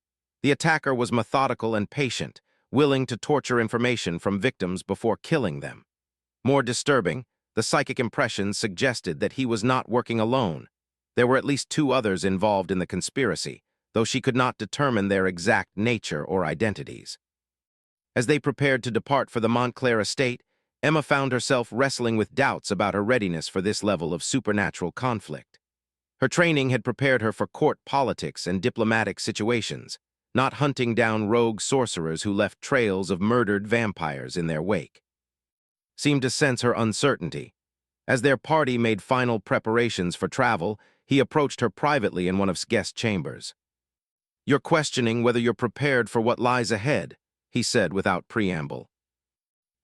The attacker was methodical and patient, willing to torture information from victims before killing them. More disturbing, the psychic impressions suggested that he was not working alone. There were at least two others involved in the conspiracy, though she could not determine their exact nature or identities. As they prepared to depart for the Montclair estate, Emma found herself wrestling with doubts about her readiness for this level of supernatural conflict. Her training had prepared her for court politics and diplomatic situations, not hunting down rogue sorcerers who left trails of murdered vampires in their wake. Seemed to sense her uncertainty. As their party made final preparations for travel, he approached her privately in one of his guest chambers. "You're questioning whether you're prepared for what lies ahead," he said without preamble.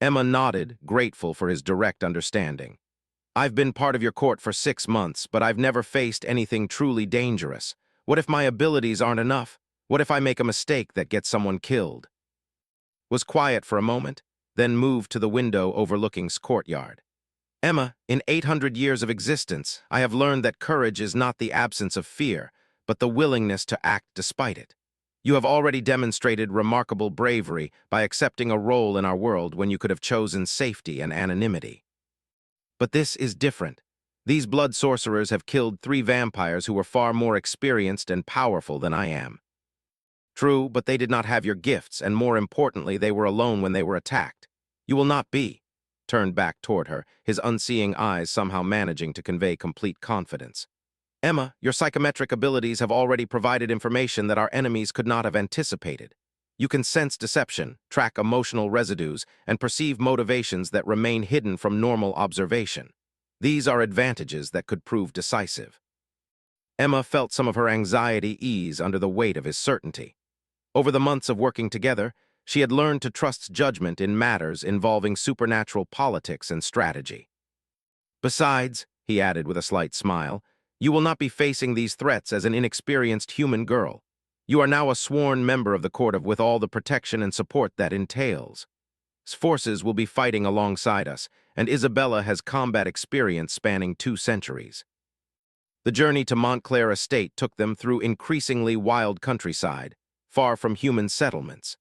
Emma nodded, grateful for his direct understanding. "I've been part of your court for 6 months, but I've never faced anything truly dangerous. What if my abilities aren't enough? What if I make a mistake that gets someone killed?" Was quiet for a moment, then moved to the window overlooking his courtyard. "Emma, in 800 years of existence, I have learned that courage is not the absence of fear, but the willingness to act despite it. You have already demonstrated remarkable bravery by accepting a role in our world when you could have chosen safety and anonymity. But this is different. These blood sorcerers have killed 3 vampires who were far more experienced and powerful than I am. True, but they did not have your gifts, and more importantly, they were alone when they were attacked. You will not be." Turned back toward her, his unseeing eyes somehow managing to convey complete confidence. "Emma, your psychometric abilities have already provided information that our enemies could not have anticipated. You can sense deception, track emotional residues, and perceive motivations that remain hidden from normal observation. These are advantages that could prove decisive." Emma felt some of her anxiety ease under the weight of his certainty. Over the months of working together, she had learned to trust judgment in matters involving supernatural politics and strategy. "Besides," he added with a slight smile, "you will not be facing these threats as an inexperienced human girl. You are now a sworn member of the court with all the protection and support that entails. Forces will be fighting alongside us, and Isabella has combat experience spanning 2 centuries. The journey to Montclair estate took them through increasingly wild countryside, far from human settlements.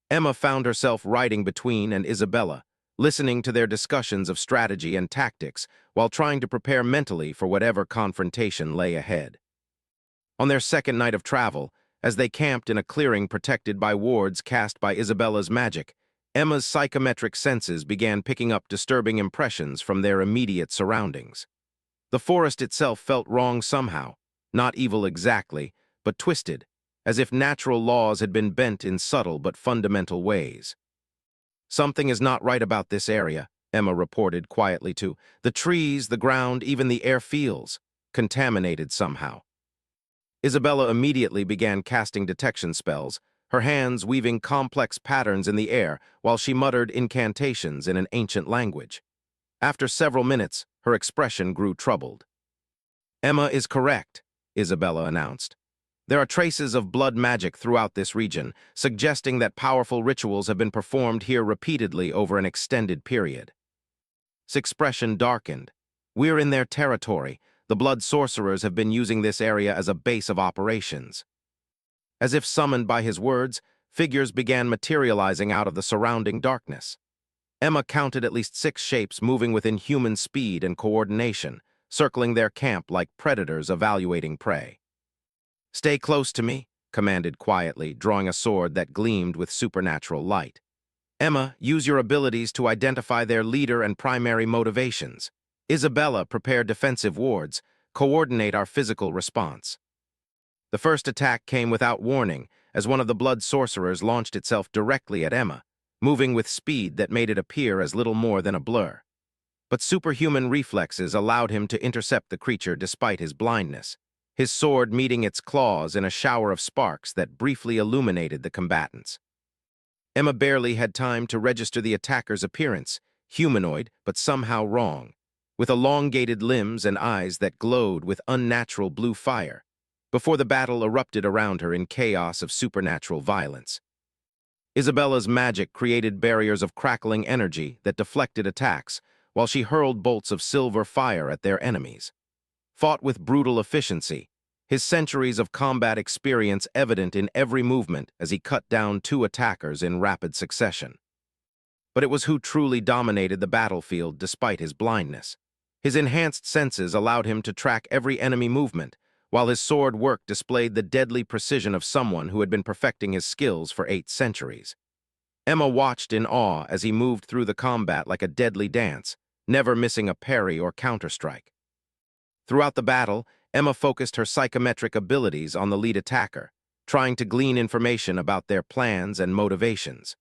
Emma found herself riding between and Isabella, listening to their discussions of strategy and tactics while trying to prepare mentally for whatever confrontation lay ahead. On their second night of travel, as they camped in a clearing protected by wards cast by Isabella's magic, Emma's psychometric senses began picking up disturbing impressions from their immediate surroundings. The forest itself felt wrong somehow, not evil exactly, but twisted, as if natural laws had been bent in subtle but fundamental ways. "Something is not right about this area," Emma reported quietly to. "The trees, the ground, even the air feels contaminated somehow." Isabella immediately began casting detection spells, her hands weaving complex patterns in the air while she muttered incantations in an ancient language. After several minutes, her expression grew troubled. "Emma is correct," Isabella announced. "There are traces of blood magic throughout this region, suggesting that powerful rituals have been performed here repeatedly over an extended period." His expression darkened. "We're in their territory. The blood sorcerers have been using this area as a base of operations." As if summoned by his words, figures began materializing out of the surrounding darkness. Emma counted at least 6 shapes moving within human speed and coordination, circling their camp like predators evaluating prey. "Stay close to me," commanded quietly, drawing a sword that gleamed with supernatural light. "Emma, use your abilities to identify their leader and primary motivations. Isabella, prepare defensive wards. Coordinate our physical response." The first attack came without warning, as one of the blood sorcerers launched itself directly at Emma, moving with speed that made it appear as little more than a blur. But superhuman reflexes allowed him to intercept the creature despite his blindness, his sword meeting its claws in a shower of sparks that briefly illuminated the combatants. Emma barely had time to register the attacker's appearance, humanoid but somehow wrong, with elongated limbs and eyes that glowed with unnatural blue fire, before the battle erupted around her in chaos of supernatural violence. Isabella's magic created barriers of crackling energy that deflected attacks, while she hurled bolts of silver fire at their enemies. Fought with brutal efficiency, his centuries of combat experience evident in every movement as he cut down two attackers in rapid succession. But it was who truly dominated the battlefield despite his blindness. His enhanced senses allowed him to track every enemy movement, while his sword work displayed the deadly precision of someone who had been perfecting his skills for 8 centuries. Emma watched in awe as he moved through the combat like a deadly dance, never missing a parry or counterstrike. Throughout the battle, Emma focused her psychometric abilities on the lead attacker, trying to glean information about their plans and motivations.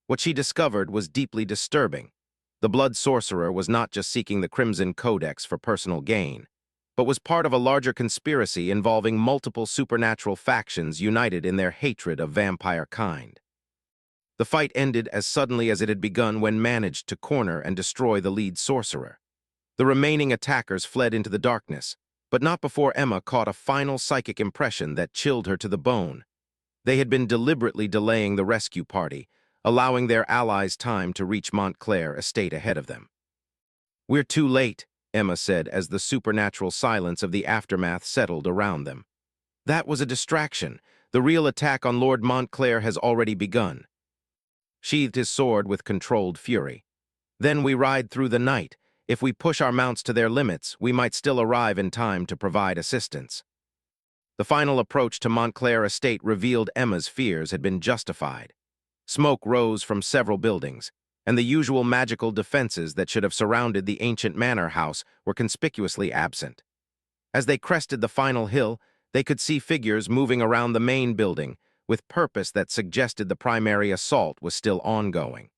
What she discovered was deeply disturbing. The Blood Sorcerer was not just seeking the Crimson Codex for personal gain, but was part of a larger conspiracy involving multiple supernatural factions united in their hatred of vampire kind. The fight ended as suddenly as it had begun when managed to corner and destroy the lead sorcerer. The remaining attackers fled into the darkness, but not before Emma caught a final psychic impression that chilled her to the bone. They had been deliberately delaying the rescue party, allowing their allies time to reach Montclair estate ahead of them. "We're too late," Emma said as the supernatural silence of the aftermath settled around them. "That was a distraction. The real attack on Lord Montclair has already begun." Sheathed his sword with controlled fury. "Then we ride through the night. If we push our mounts to their limits, we might still arrive in time to provide assistance." The final approach to Montclair estate revealed Emma's fears had been justified. Smoke rose from several buildings, and the usual magical defenses that should have surrounded the ancient manor house were conspicuously absent. As they crested the final hill, they could see figures moving around the main building, with purpose that suggested the primary assault was still ongoing.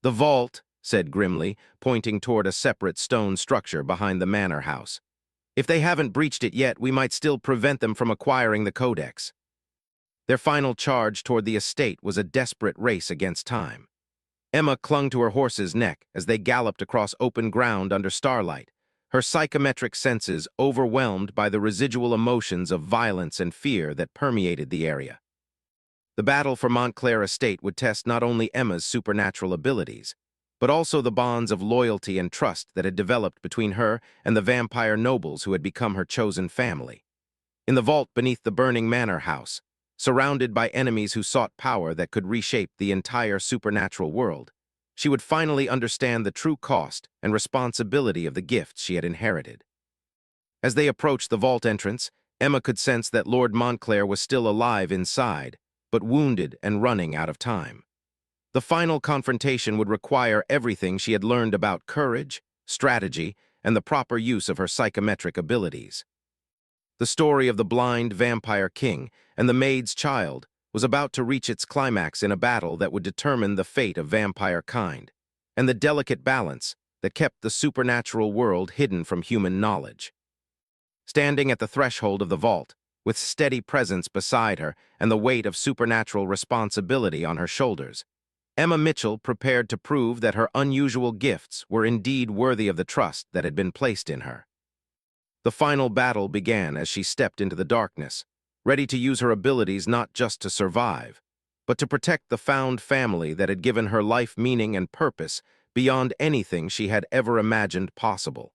"The vault," said grimly, pointing toward a separate stone structure behind the manor house. "If they haven't breached it yet, we might still prevent them from acquiring the codex." Their final charge toward the estate was a desperate race against time. Emma clung to her horse's neck as they galloped across open ground under starlight, her psychometric senses overwhelmed by the residual emotions of violence and fear that permeated the area. The battle for Montclair estate would test not only Emma's supernatural abilities, but also the bonds of loyalty and trust that had developed between her and the vampire nobles who had become her chosen family. In the vault beneath the burning manor house, surrounded by enemies who sought power that could reshape the entire supernatural world, she would finally understand the true cost and responsibility of the gifts she had inherited. As they approached the vault entrance, Emma could sense that Lord Montclair was still alive inside, but wounded and running out of time. The final confrontation would require everything she had learned about courage, strategy, and the proper use of her psychometric abilities. The story of the blind vampire king and the maid's child was about to reach its climax in a battle that would determine the fate of vampire kind, and the delicate balance that kept the supernatural world hidden from human knowledge. Standing at the threshold of the vault, with steady presence beside her and the weight of supernatural responsibility on her shoulders, Emma Mitchell prepared to prove that her unusual gifts were indeed worthy of the trust that had been placed in her. The final battle began as she stepped into the darkness, ready to use her abilities not just to survive, but to protect the found family that had given her life meaning and purpose beyond anything she had ever imagined possible.